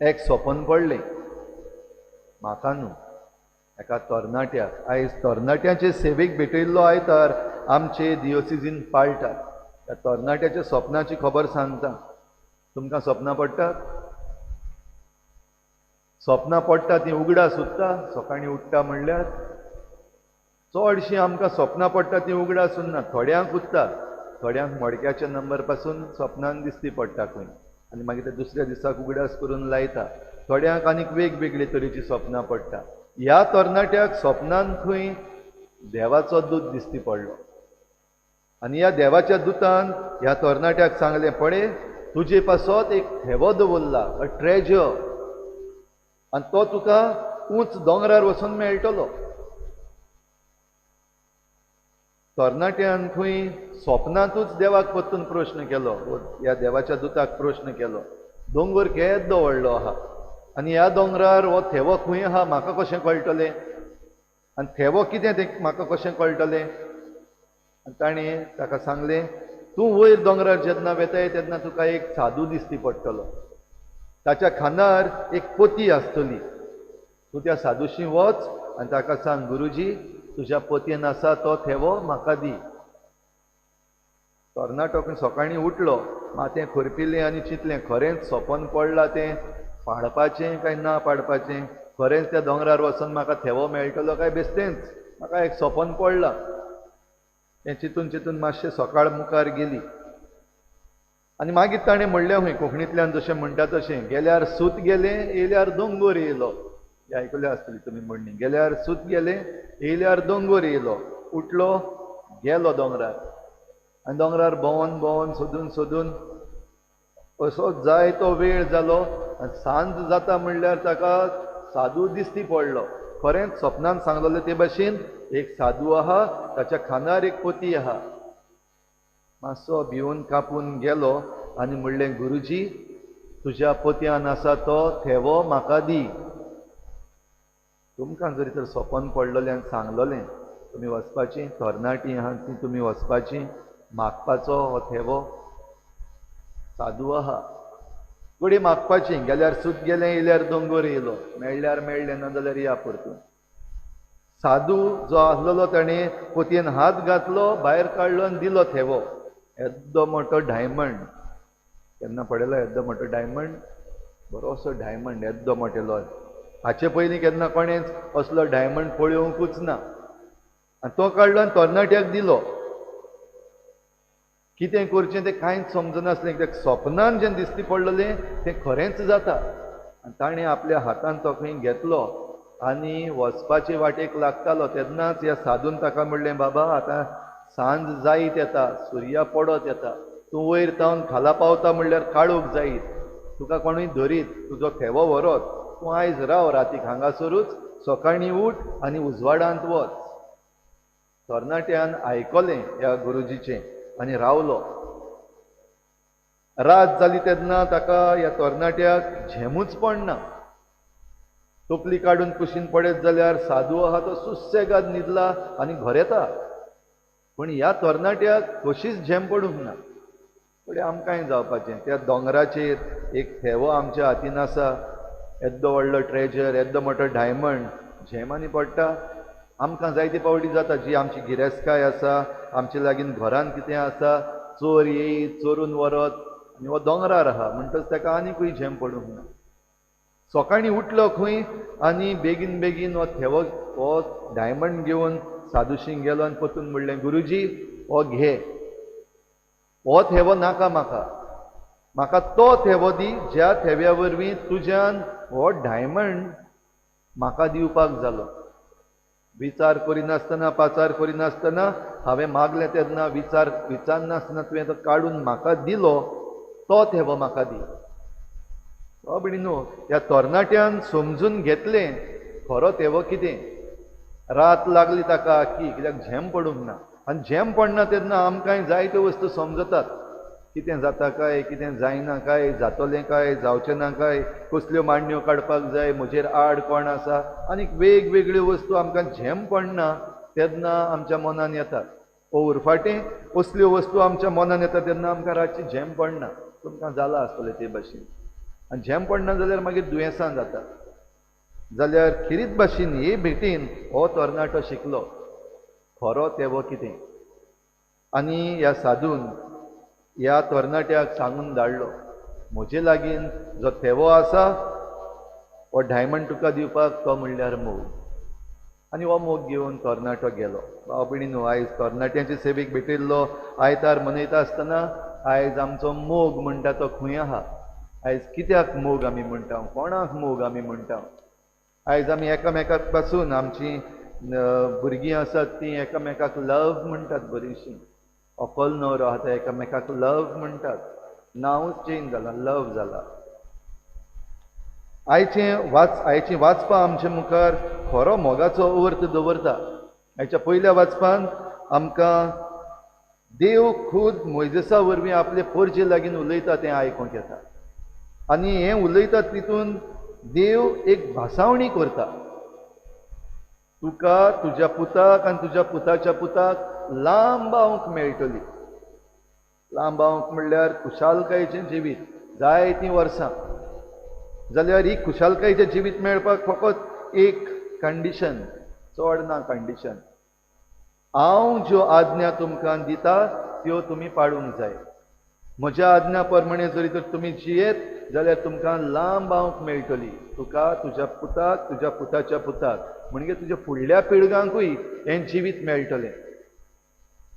एक स्वप्न पडलें म्हाका न्हू एका तरणाट्याक आयज तरणाट्याचे सेवेक भेटयल्लो आयतार आमचे दियोसिसीन पाळटा त्या तरणाट्याच्या स्वप्नाची खबर सांगता तुमकां स्वप्नां पडटात स्वप्नां पडटा ती उगडा सुद्धा सकाळीं उठ्ठा म्हणल्यार चडशीं आमकां स्वप्नां पडटा ती उगडा सुन्ना थोड्यांक उठता थोड्यांक मडक्याच्या नंबर पासून स्वप्नान दिसती पडटा खंय आनी मागीर ते दुसऱ्या दिसाक उगडास करून लायता थोड्यांक आनीक वेगवेगळे तरेची स्वप्नां पडटा ह्या तरणाट्याक स्वप्नान खंय देवाचो दूत दिसती पडलो आनी ह्या देवाच्या दुतान ह्या तरणाट्याक सांगलें पळय तुजे पासत एक थेवो दवरला अ ट्रेजर आनी तो तुका उंच दोंगरार वचून मेळटलो तरणाट्यान खंय स्वप्नांतूच देवाक परतून प्रश्न केलो ह्या देवाच्या दुताक प्रश्न केलो दोंगर केदो व्हडलो आहा आनी ह्या दोंगरार हो थेवो खंय आहा म्हाका कशें कळटलें आनी थेवो कितें तें म्हाका कशें कळटलें आनी ताणें ताका सांगलें तूं वयर दोंगरार जेन्ना वेताय तेन्ना तुका एक साधू दिसती पडटलो ताच्या खांदार एक पोती आसतली तूं त्या साधूशी वच आनी ताका सांग गुरुजी तुज्या पोतयेन आसा तो थेवो म्हाका दी तरणाटो सकाळीं उठलो माथें खुरपिलें आनी चिंतलें खरेंच स्वपन पडलां तें पाडपाचें काय ना पाडपाचें खरेंच त्या दोंगरार वचून म्हाका थेवो मेळटलो काय बेश्टेंच म्हाका एक स्वपन पडलां तें चिंतून चिंतून मातशें सकाळ मुखार गेली आनी मागीर ताणें म्हणलें खंय कोंकणींतल्यान जशें म्हणटा तशें गेल्यार सूत गेलें येयल्यार दोंगर येयलो हें आयकलें आसतली तुमी म्हणणी गेल्यार सूत गेलें येयल्यार दोंगर येयलो उठलो गेलो दोंगरार आनी दोंगरार भोंवन भोंवन सोदून सोदून असो जाय तो वेळ जालो आनी सांज जाता म्हणल्यार ताका साधू दिसती पडलो खरेंच स्वप्नान सांगलेलें ते भाशेन एक साधू आहा ताच्या खांदार एक पोती आहा मातसो भिवून कापून गेलो आनी म्हणलें गुरुजी तुज्या पोतयान आसा तो थेवो म्हाका दी तुमकां जरी तर स्वपन पडलेलें आनी सांगलोलें तुमी वचपाचीं तरणाटीं आहात ती तुमी वचपाचीं मागपाचो हो थेवो साधू आहा घडी मागपाचीं गेल्यार सूत गेलें येयल्यार दोंगर येयलो मेळ्ळ्यार मेळ्ळें ना जाल्यार या परतून साधू जो आसलेलो ताणें पोतयेन हात घातलो भायर काडलो आनी दिलो थेवो येद्दो मोठो डायमंड केन्ना पळयलो येद्दो मोठो डायमंड बरोसो डायमंड येद्दो मोठेलो हाचे पयलीं केन्ना कोणेंच असलो डायमंड पळोवंकूच ना आनी तो काडलो आनी तरणाट्याक दिलो कितें करचें तें कांयच समजनासलें कित्याक स्वप्नान जें दिसती पडलेलें तें खरेंच जाता आनी ताणें आपल्या हातान तो खंय घेतलो आनी वचपाचे वाटेक लागतालो तेन्नाच ह्या साधून ताका म्हणलें बाबा आतां सांज जायत येता सुर्या पडत येता तूं वयर तावन खाला पावता म्हणल्यार काळोख जायत तुका कोणूय धरीत तुजो थेवो व्हरत तूं आयज राव रातीक हांगासरूच सकाळीं उठ आनी उजवाडांत वच तरणाट्यान आयकलें ह्या गुरुजीचें आनी रावलो रात जाली तेन्ना ताका ह्या तरणाट्याक झेमूच पडना तोपली काडून कुशीन पडत जाल्यार साधू आहा तो सुसेगाद न्हिदला आनी घर येता पूण ह्या तरणाट्याक कशीच झेम पडूंक ना फुडें आमकांय जावपाचें त्या दोंगराचेर एक थेवो आमच्या हातीन आसा येद्दो व्हडलो ट्रेजर येद्दो मोठो डायमंड झेम आनी पडटा आमकां जायती पावटी जाता जी आमची गिरेस्तकाय आसा आमचे लागीं घरान कितें आसा चोर येयत चोरून व्हरत आनी हो दोंगरार आहा म्हणटच ताका आनीकूय झेम पडूंक ना सकाळीं उठलो खंय आनी बेगीन बेगीन हो थेवो हो डायमंड घेवन साधूशींक गेलो आनी परतून म्हणलें गुरुजी हो घे हो थेवो नाका म्हाका म्हाका तो थेवो दी ज्या थेव्या वरवीं तुज्यान हो डायमंड म्हाका दिवपाक जालो विचार करिनासतना पाचार करिनासतना हांवें मागलें तेन्ना विचारनासतना तुवें तो काडून म्हाका दिलो तो थेवो म्हाका दी भयणीनो ह्या तरणाट्यान समजून घेतलें खरो थेवो कितें रात लागली ताका की कित्याक झेम पडूंक ना आनी झेम पडना तेन्ना आमकांय जायत्यो वस्तू समजतात कितें जाता काय कितें जायना काय जातलें काय जावचें ना काय कसल्यो मांडण्यो काडपाक जाय म्हजेर आड कोण आसा आनीक वेगवेगळ्यो वस्तू आमकां झेम पडना तेन्ना आमच्या मनान येतात उरफाटें असल्यो वस्तू आमच्या मनान येता तेन्ना आमकां रातची झेम पडना तुमकां जाला आसतलें ते भाशेन आनी झेम पडना जाल्यार मागीर दुयेंसां जाता. जाल्यार खिरीत भाशेन हे भेटीन हो तरणाटो शिकलो खरो तेवो कितें. आनी ह्या साधून ह्या तरणाट्याक सांगून धाडलो, म्हजे लागीं जो तेवो आसा हो डायमंड तुका दिवपाक तो म्हणल्यार मोग. आनी हो मोग घेवन तरणाटो गेलो. भाव भयणीनो, आयज तरणाट्याचे सेवेक भेटयल्लो आयतार मनयता आसतना आयज आमचो मोग म्हणटा तो खंय आहा. आयज कित्याक मोग आमी म्हणटा, कोणाक मोग आमी म्हणटा. आयज आमी एकामेकाक पासून आमची भुरगीं आसात ती एकामेकाक लव म्हणटात. बरीशीं अकल न्हवरो आहा ते एकामेकाक लव म्हणटात. नांवूच चेंज जाला, लव जाला. आयची वाचपां आमचे मुखार खरो मोगाचो अर्थ दवरता. हाच्या पयल्या वाचपान आमकां देव खूद मोइजेसा वरवीं आपले परजे लागीं उलयता तें आयकूंक येता. आनी हें उलयता तितून देव एक भासावणी करता. तुका तुज्या पुताक आनी तुज्या पुताच्या पुताक लांब आंवक मेळटली. लांब आंवक म्हणल्यार खुशालकायेचें जिवीत, जायतीं वर्सां. जाल्यार ही खुशालकायेचें जिवीत मेळपाक फकत एक कंडिशन, चड ना कंडिशन. हांव ज्यो आज्ञा तुमकां दिता त्यो तुमी पाळूंक जाय. म्हज्या आज्ञा प्रमाणे जरी तर तुमी जियेत जाल्यार तुमकां लांब आंवक मेळटली. तुका तुज्या पुताक तुज्या पुताच्या पुताक म्हणजे तुज्या फुडल्या पिळगांकूय हें जिवीत मेळटलें.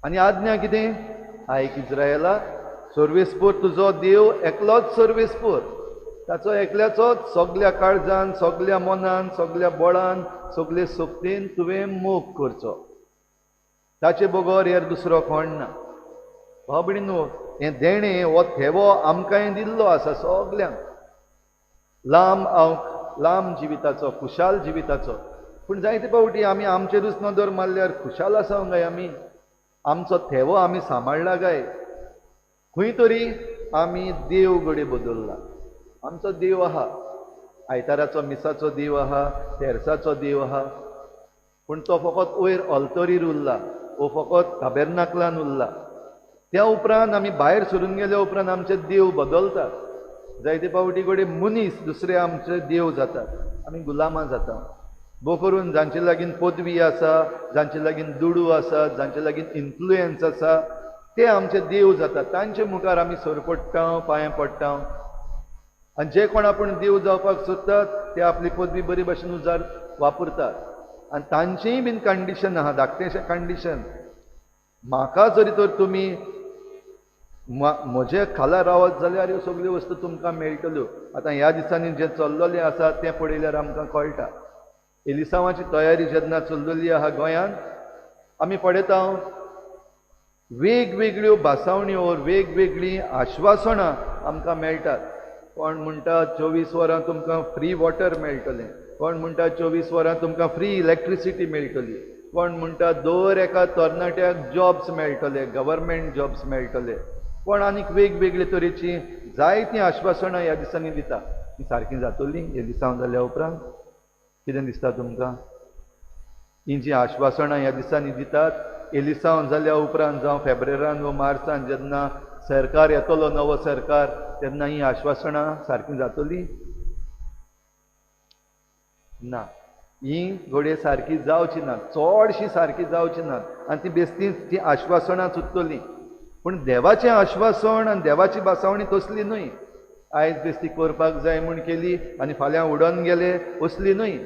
आनी आज्ञा कितें? आयक इस्रायेला, सर्वेस्पोर तुजो देव एकलोच सर्वेस्पोर. ताचो एकल्याचोच सगल्या काळजान, सगल्या मनान, सगल्या बळान, सगले सोबतीन तुवें मोग करचो. ताचे बगर हेर दुसरो कोण ना. भाव भयणीनो, हें देणें हो थेवो आमकांय दिल्लो आसा सगल्यांक. लांब आंवक, लांब जिविताचो, खुशाल जिविताचो. पूण जायते फावटी आमी आमचेरूच नदर मारल्यार खुशाल आसांव काय आमी? आमचो थेवो आमी सांबाळला काय? खंय तरी आमी देव गडे बदलला. आमचो देव आहा, आयताराचो मिसाचो देव आहा, तेरसाचो देव आहा, पूण तो फकत वयर ऑल्तरीर उरला, वो फकत ताबेर्नाकलान उरला. त्या उपरांत आमी भायर सरून गेल्या उपरांत आमचे देव बदलतात. जायते फावटी घडये मनीस दुसरे आमचे देव जातात. आमी गुलामां जाता. भोव करून जांचे लागीं पदवी आसा, जांचे लागीं दुडू आसा, जांचे लागीं इन्फ्लुएन्स आसा, ते आमचे देव जातात. तांचे मुखार आमी सरपडटा, पांयां पडटा. आनी जे कोण आपूण देव जावपाक सोदतात ते आपली पदवी बरी भाशेन उजार वापरतात. आनी तांचेय बीन कंडिशन आहा, धाकटेशें कंडिशन. म्हाका जरी तर तुमी म्हजे खाला रावत जाल्यार ह्यो सगल्यो वस्तू तुमकां मेळटल्यो. आतां ह्या दिसांनी जे चल्लोलें आसा तें पळयल्यार आमकां कळटा. एलिसावाची तयारी जेन्ना चल्लोली आहा गोंयांत, आमी पळयता वेगवेगळ्यो भासावण्यो, वेगवेगळीं आश्वासनां आमकां मेळटात. कोण म्हणटा 24 वरां तुमकां फ्री वॉटर मेळटलें, कोण म्हणटा 24 वरां तुमकां फ्री इलेक्ट्रिसिटी मेळटली, कोण म्हणटा दर एका तरणाट्याक जॉब्स मेळटले, गव्हर्मेंट जॉब्स मेळटले, कोण आनीक वेगवेगळे तरेची जायतीं आश्वासनां ह्या दिसांनी दिता. हीं सारकीं जातलीं हे दिसां जाल्या उपरांत? कितें दिसता तुमकां? हीं जीं आश्वासनां ह्या दिसांनी दितात, एलिसांव जाल्या उपरांत जावं फेब्रेरान वा मार्चान जेन्ना सरकार येतलो, नवो सरकार, तेन्ना हीं आश्वासनां सारकीं जातलीं? ना. हीं घडये सारकीं जावची नात, चडशीं सारकीं जावची नात. आनी ती बेश्टीच ती आश्वासनां सुट्टलीं. पूण देवाचें आश्वासन आनी देवाची भासावणी तसली न्हय. आयज बेश्टी करपाक जाय म्हूण केली आनी फाल्यां उडोवन गेले, असली न्हय.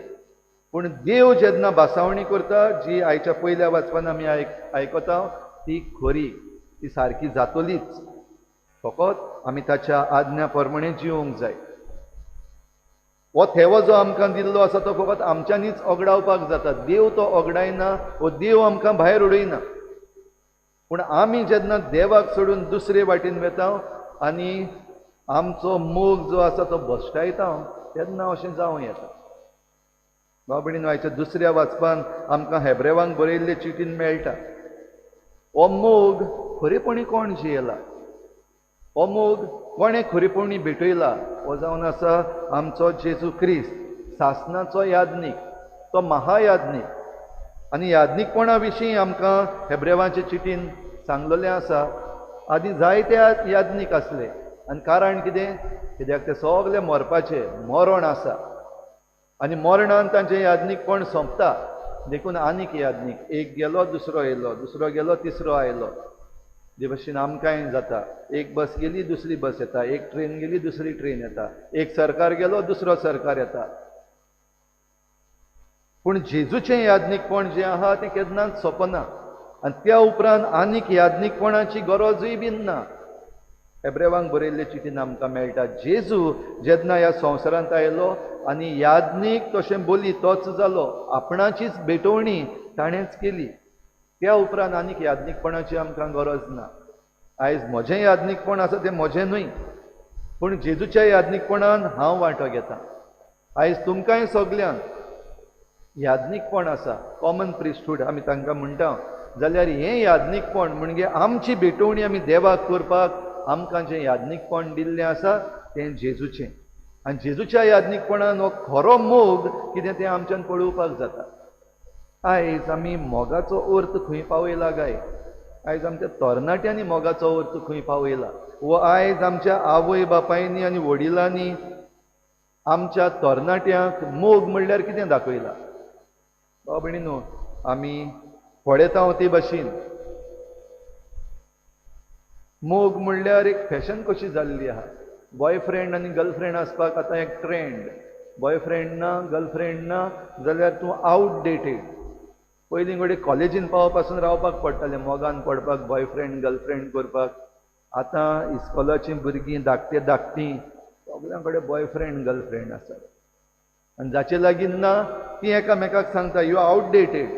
पूण देव जेन्ना भासावणी करता, जी आयच्या पयल्या वाचपान आमी आयकता, ती खरी, ती सारकी जातलीच. फकत आमी ताच्या आज्ञा प्रमाणे जिवंक जाय. हो थेवो जो आमकां दिल्लो आसा तो फकत आमच्यांनीच ओगडावपाक जाता. देव तो ओगडायना, वो देव आमकां भायर उडयना. पूण आमी जेन्ना देवाक सोडून दुसरे वाटेन वेता आनी आमचो मोग जो आसा तो भश्टायता, तेन्ना अशें जावं येता. भाव भयणीनो, आयच्या दुसऱ्या वाचपान आमकां हेब्रेवांक बरयल्ले चिठीन मेळटा, हो मोग खरेपणी कोण जियेला, हो मोग कोणें खरेपणी भेटयला, हो जावन आसा आमचो जेजू क्रिस्त, सासणाचो याज्ञीक, तो महायाज्ञीक. आनी याज्ञीकपणा विशीं आमकां हेब्रेवांचे चिठीन सांगलेलें आसा. आदी जायते याज्ञीक आसले, आनी कारण कितें? कित्याक ते सगळे मरपाचे, मरण आसा आनी मरणान तांचें यादनीकपण सोंपता. देखून आनीक यादनीक, एक गेलो दुसरो येयलो, दुसरो गेलो तिसरो आयलो. जे भशेन आमकांय जाता, एक बस गेली दुसरी बस येता, एक ट्रेन गेली दुसरी ट्रेन येता, एक सरकार गेलो दुसरो सरकार येता. पूण जेजूचें यादनीकपण जें आहा तें केन्नाच सोंपना आनी त्या उपरांत आनीक यादनीकपणाची गरजूय बीन ना. हेब्रेवांक बरयल्ले चिठीन आमकां मेळटा जेजू जेन्ना ह्या संवसारांत आयलो आनी यादनीक तशें बोली तोच जालो, आपणाचीच भेटवणी ताणेंच केली. त्या उपरांत आनीक यादनीकपणाची आमकां गरज ना. आयज म्हजें यादनीकपण आसा तें म्हजें न्हय, पूण जेजूच्या यादनीकपणान हांव वांटो घेतां. आयज तुमकांय सगल्यांक यादनीकपण आसा, कॉमन प्रिस्टहूड आमी तांकां म्हणटा, जाल्यार हें यादनीकपण म्हणजे आमची भेटवणी आमी देवाक करपाक आमकां जें यादनीकपण दिल्लें आसा तें जेजूचें. आनी जेजूच्या यादनीकपणान हो खरो मोग कितें तें आमच्यान पळोवपाक जाता. आयज आमी मोगाचो अर्थ खंय पावयला काय? आयज आमच्या तरणाट्यांनी मोगाचो अर्थ खंय पावयला? वो आयज आमच्या आवय बापायनी आनी वडिलांनी आमच्या तरणाट्यांक मोग म्हणल्यार कितें दाखयलां? भयणीनो, आमी पळयता ते भाशेन मोग म्हणल्यार एक फॅशन कशी जाल्ली आहा. बॉयफ्रेंड आनी गर्लफ्रेंड आसपाक आतां एक ट्रेंड. बॉयफ्रेंड ना, गर्लफ्रेंड ना जाल्यार तूं आउटडेटेड. पयलीं कडेन कॉलेजीन पावपासून रावपाक पडटालें मोगान पडपाक, बॉयफ्रेंड गर्लफ्रेंड करपाक. आतां इस्कॉलाचीं भुरगीं धाकटे धाकटीं सगळ्यां कडेन बॉयफ्रेंड गर्लफ्रेंड आसात. आनी जाचे लागीं ना ती एकामेकाक सांगता यू आउटडेटेड.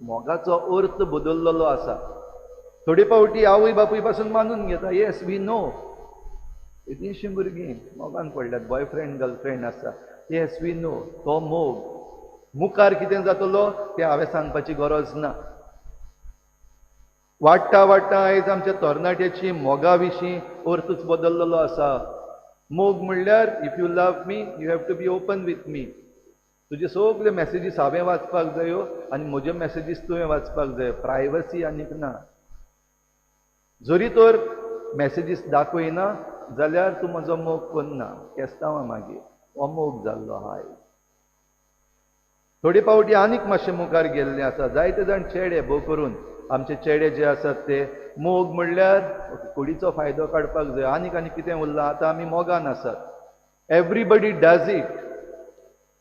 मोगाचो अर्थ बदललेलो आसा. थोडी पावटी आवय बापूय पासून मानून घेता, येस वी नो. कितलींशीं भुरगीं मोगान पडल्यात, बॉयफ्रेंड गर्लफ्रेंड आसा. येस वी नो. तो मोग मुखार कितें जातलो तें हांवें सांगपाची गरज ना. वाडटा वाडटा आयज आमच्या तरणाट्याची मोगा विशीं अर्थूच बदललेलो आसा. मोग म्हणल्यार if you love me you have to be open with me. तुजे सगळे मॅसेजीस हांवें वाचपाक जायो आनी म्हज्यो मॅसेजीस तुवें वाचपाक जायो. प्रायवसी आनीक ना. जरी तर मॅसेजीस दाखयना जाल्यार तूं म्हजो मोग करना, केस्तांवां मागीर. हो मोग जाल्लो आहा. थोडी पावटी आनीक मातशें मुखार गेल्लें आसा. जायते जाण चेडे भोव करून आमचे चेडे जे आसात ते मोग म्हणल्यार कुडीचो फायदो काडपाक जाय, आनीक आनी कितें उरलां, आतां आमी मोगान आसात. एवरीबडी डज इट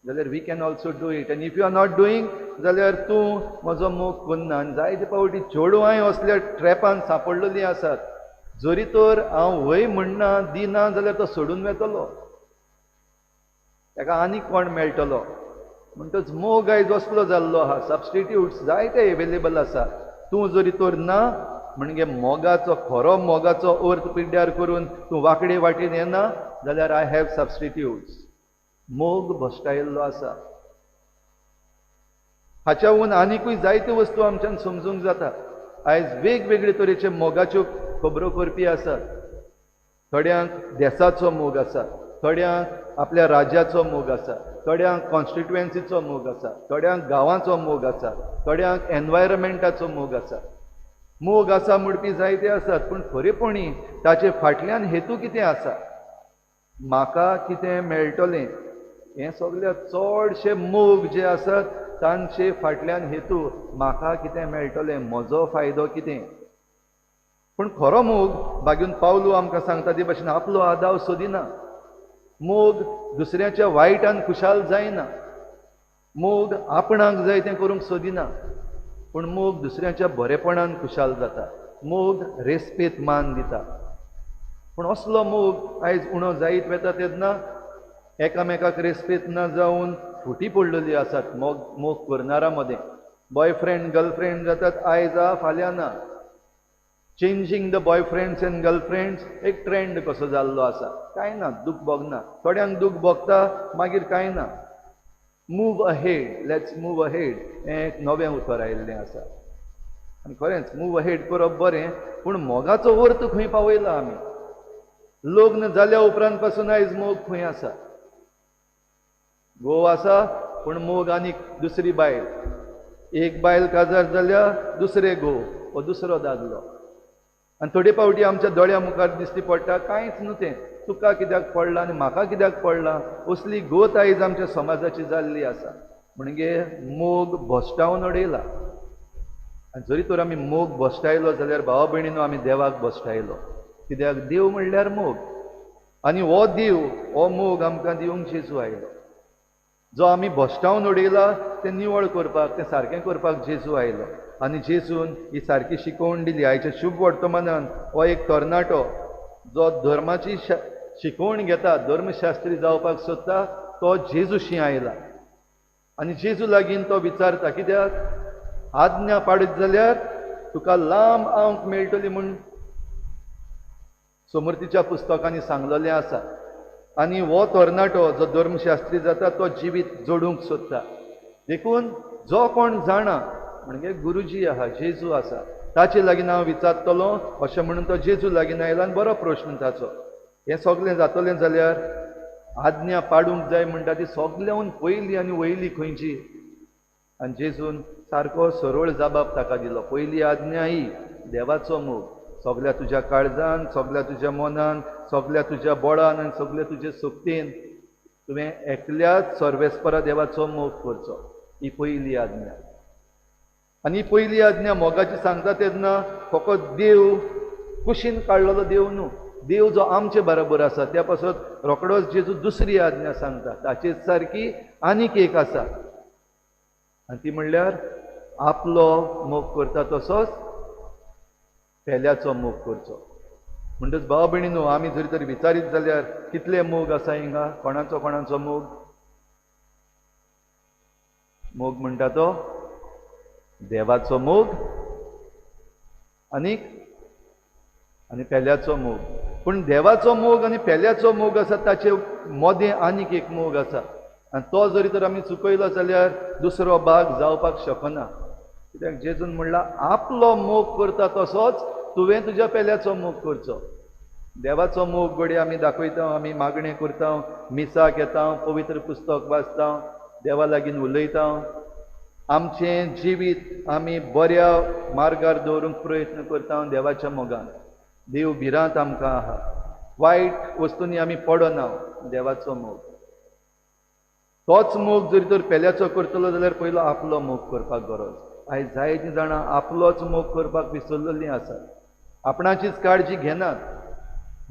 जाल्यार we can also do it. आनी if you are not doing जाल्यार तूं म्हजो मोग करना. आनी जायते पावटी चेडवांय असल्या ट्रॅपान सांपडलेलीं आसात. जरी तर हांव वय म्हणना दिना जाल्यार तो सोडून वेतलो, ताका आनीक कोण मेळटलो. म्हणटच मोग आयज असलो जाल्लो आहा. सबस्टिट्यूट्स जायते एवेलेबल आसा. तूं जरी तर ना म्हणजे मोगाचो खरो मोगाचो अर्थ पिड्ड्यार करून तूं वांकडे वाटेन येना जाल्यार आय हॅव सबस्टिट्यूट्स. मोग भश्टायल्लो आसा. हाच्याहून आनीकूय जायत्यो वस्तू आमच्यान समजूंक जाता. आयज वेगवेगळे तरेचे मोगाच्यो खबरो करपी आसात. थोड्यांक देसाचो मोग आसा, थोड्यांक आपल्या राज्याचो मोग आसा, थोड्यांक कॉन्स्टिट्युएन्सीचो मोग आसा, थोड्यांक गांवाचो मोग आसा, थोड्यांक एनवायरमेंटाचो मोग आसा. मोग आसा म्हणपी जायते आसात, पूण खरेपणी ताचे फाटल्यान हेतू कितें आसा? म्हाका कितें मेळटलें? हे सगळे चडशे मोग जे आसात तांचे फाटल्यान हेतू म्हाका कितें मेळटलें, म्हजो फायदो कितें. पूण खरो मोग बागून पावलू आमकां सांगता ते भाशेन आपलो आदाव सोदिना. मोग दुसऱ्याच्या वायटान खुशाल जायना. मोग आपणाक जाय तें करूंक सोदिना, पूण मोग दुसऱ्याच्या बरेपणान खुशाल जाता. मोग रेस्पेत मान दिता. पूण असलो मोग आयज उणो जायत वेता तेन्ना एकामेकाक रेस्पेत ना जावन फुटी पडलेली आसात मोग करणारा मदें. बॉयफ्रेंड गर्लफ्रेंड जातात आयज फाल्यां ना. Changing the boyfriends and girlfriends एक ट्रेंड कसो जाल्लो आसा. कांय ना, दूख भोगना. थोड्यांक दूख भोगता मागीर कांय ना. Move ahead, let's move ahead हें एक नवें उतर आयिल्लें आसा. आनी खरेंच मूव अहेड करप बरें, पूण मोगाचो अर्थ खंय पावयला आमी? लग्न जाल्या उपरांत पासून आयज मोग खंय आसा? घोव आसा पूण मोग आनीक दुसरी बायल. एक बायल काजार जाल्या दुसरे घोव वो दुसरो दादलो. आनी थोडे फावटी आमच्या दोळ्या मुखार दिश्टी पडटा कांयच न्हू तें, तुका कित्याक पडला आनी म्हाका कित्याक पडला, असली गोत आयज आमच्या समाजाची जाल्ली आसा. म्हणजे मोग भोश्टावन उडयला. आनी जरी तर आमी मोग भोश्टायलो जाल्यार भावा भयणीनो आमी देवाक भोश्टायलो. कित्याक देव म्हणल्यार मोग, आनी हो देव हो मोग आमकां दिवंक जेजू आयलो. जो आमी भोश्टावन उडयला तें निवळ करपाक, तें सारकें करपाक जेजू आयलो. आनी जेजून ही सारकी शिकोवण दिली. आयच्या शुभ वर्तमानान हो एक तरणाटो जो धर्माची शिकोवण घेता, धर्मशास्त्री जावपाक सोदता, तो जेजूशी आयला. आनी जेजू लागीं तो विचारता, कित्याक आज्ञा पाडीत जाल्यार तुका लांब आंवक मेळटली म्हूण समृद्धीच्या पुस्तकांनी सांगलेलें आसा. आनी हो तरणाटो जो धर्मशास्त्री जाता तो जिवीत जोडूंक सोदता. देखून जो कोण जाणा म्हणजे गुरुजी आहा, जेजू आसा, ताचे लागीं हांव विचारतलो अशें म्हणून तो जेजू लागीं आयला. आनी बरो प्रश्न ताचो. हें सगळें जातलें जाल्यार आज्ञा पाडूंक जाय म्हणटा ती सगळ्यान पयली आनी वयली खंयची? आनी जेजून सारको सरळ जबाब ताका दिलो. पयली आज्ञा ही देवाचो मोग, सगळ्या तुज्या काळजान, सगळ्या तुज्या मनान, सगळ्या तुज्या बळान आनी सगळ्या तुज्या सोबतीन तुवें एकल्याच सर्वेस्परा देवाचो मोग करचो. ही पयली आज्ञा. आनी पयली आज्ञा मोगाची सांगता तेन्ना फकत देव कुशीन काडलेलो देव न्हू, देव जो आमचे बरोबर आसा त्या पासून रोखडोच जेजू दुसरी आज्ञा सांगता. ताचेच सारकी आनीक एक आसा, आनी ती म्हणल्यार आपलो मोग करता तसोच पेल्याचो मोग करचो. म्हणटच भाव भयणीनो, आमी जरी तरी विचारीत जाल्यार कितले मोग आसा हिंगा? कोणाचो कोणाचो मोग? मोग म्हणटा तो देवाचो मोग आनी पेल्याचो मोग. पूण देवाचो मोग आनी पेल्याचो मोग आसा ताचे मदें आनीक एक मोग आसा. आनी तो जरी तर आमी चुकयलो जाल्यार दुसरो भाग जावपाक शकना. कित्याक जेजून म्हणला आपलो मोग करता तसोच तुवें तुज्या पेल्याचो मोग करचो. देवाचो मोग घडये आमी दाखयता, आमी मागणें करता, मिसाक येता, पवित्र पुस्तक वाचता, देवा लागीं उलयता, आमचें जिवीत आमी बऱ्या मार्गार दवरूंक प्रयत्न करता देवाच्या मोगान. देव भिरांत आमकां आहा. वायट वस्तूंनी आमी पडना. देवाचो मोग. तोच मोग जरी तर पेल्याचो करतलो जाल्यार पयलो आपलो मोग करपाक गरज. आयज जायतीं जाणां आपलोच मोग करपाक विसरलेलीं आसात. आपणाचीच काळजी घेनात,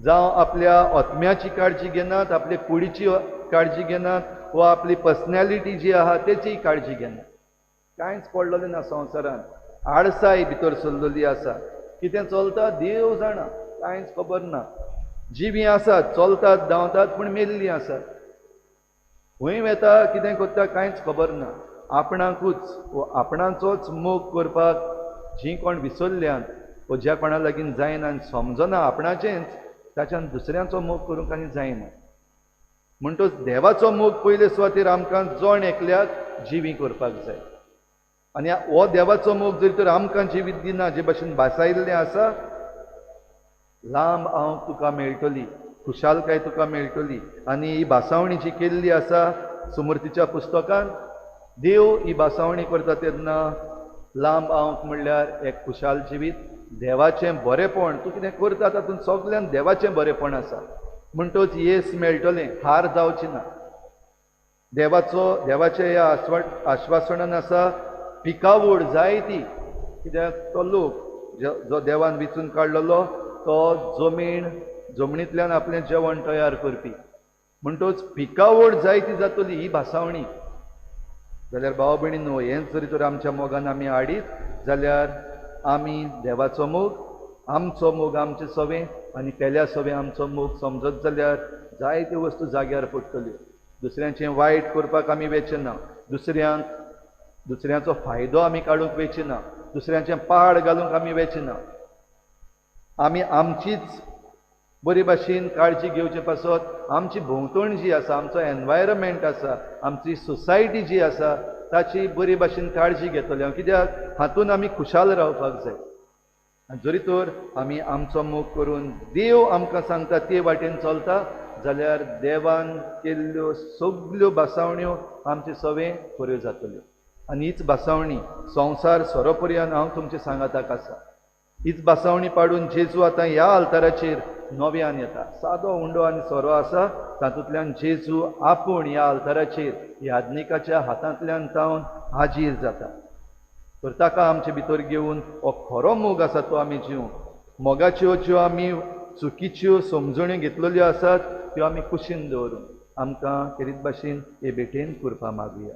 जावं आपल्या आत्म्याची काळजी घेनात, आपले कुडीची काळजी घेनात, वा आपली पर्सनॅलिटी जी आहा तेची काळजी घेनात. कांयच पडलेलें ना संवसारान. आळसाय भितर सरलेली आसा. कितें चलता देव जाणा, कांयच खबर ना. जिवीं आसात, चलतात धांवतात, पूण मेल्लीं आसात. खंय वेता, कितें करता कांयच खबर ना. आपणाचोच मोग करपाक जीं कोण विसरल्यांत, वा ज्या कोणा लागीं जायना आनी समजना आपणाचेंच, ताच्यान दुसऱ्याचो मोग करूंक आनी जायना. म्हणटच देवाचो मोग पयले सुवातेर आमकां जण एकल्याक जिवी करपाक जाय. आनी हो देवाचो मोग जरी तर आमकां जिवीत दिना, जे भाशेन भासायिल्लें आसा, लांब आंवक तुका मेळटली, खुशालकाय तुका मेळटली. आनी ही भासावणी जी केल्ली आसा सुमृतीच्या पुस्तकान, देव ही भासावणी करता तेन्ना लांब आंवक म्हणल्यार एक खुशाल जिवीत, देवाचें बरेपण. तूं कितें करता तातूंत सगळ्यान देवाचें बरेपण आसा. म्हणटच येस मेळटलें, हार जावची ना. देवाचें ह्या आश्वासनान आसा पिकावळ जाय ती. कित्याक तो लोक जो देवान विचून काडलेलो तो जमनींतल्यान आपलें जेवण तयार करपी. म्हणटच पिकावळ जाय ती जातली ही भासावणी. जाल्यार भाव भयणीनो, हेंच जरी तर आमच्या मोगान आमी हाडीत जाल्यार आमी देवाचो मोग, आमचो मोग आमचे सवें, आनी पेल्या सवें आमचो मोग समजत जाल्यार जायत्यो वस्तू जाग्यार पडटल्यो. दुसऱ्यांचें वायट करपाक आमी वेचना, दुसऱ्याचो फायदो आमी काडूंक वेचना, दुसऱ्यांचें पाड घालूंक आमी वेचना. आमी आमचीच बरी भाशेन काळजी घेवचे पासत आमची भोंवतण जी आसा, आमचो एनवायरमेंट आसा, आमची सोसायटी जी आसा ताची बरी भाशेन काळजी घेतली. कित्याक हातून आमी खुशाल रावपाक जाय. जरी तर आमी आमचो मोग करून देव आमकां सांगता ते वाटेन चलता जाल्यार देवान केल्ल्यो सगल्यो भासावण्यो आमचे सवें बऱ्यो जातल्यो. आनी हीच भासावणी संवसार सोरोपर्यंत हांव तुमचे सांगाताक आसा. हीच बासावणी पाडून जेजू आतां ह्या आल्ताराचेर नव्यान येता. सादो उंडो आनी सोरो आसा, तातूंतल्यान जेजू आपूण ह्या आल्ताराचेर याज्ञिकाच्या हातांतल्यान जावन हाजीर जाता. तर ताका आमचे भितर घेवन हो खरो मोग आसा तो आमी जिवंक, मोगाच्यो ज्यो आमी चुकीच्यो समजण्यो घेतलेल्यो आसात त्यो आमी कुशीन दवरून आमकां खेरीत भाशेन हे भेटेन करपा मागुया.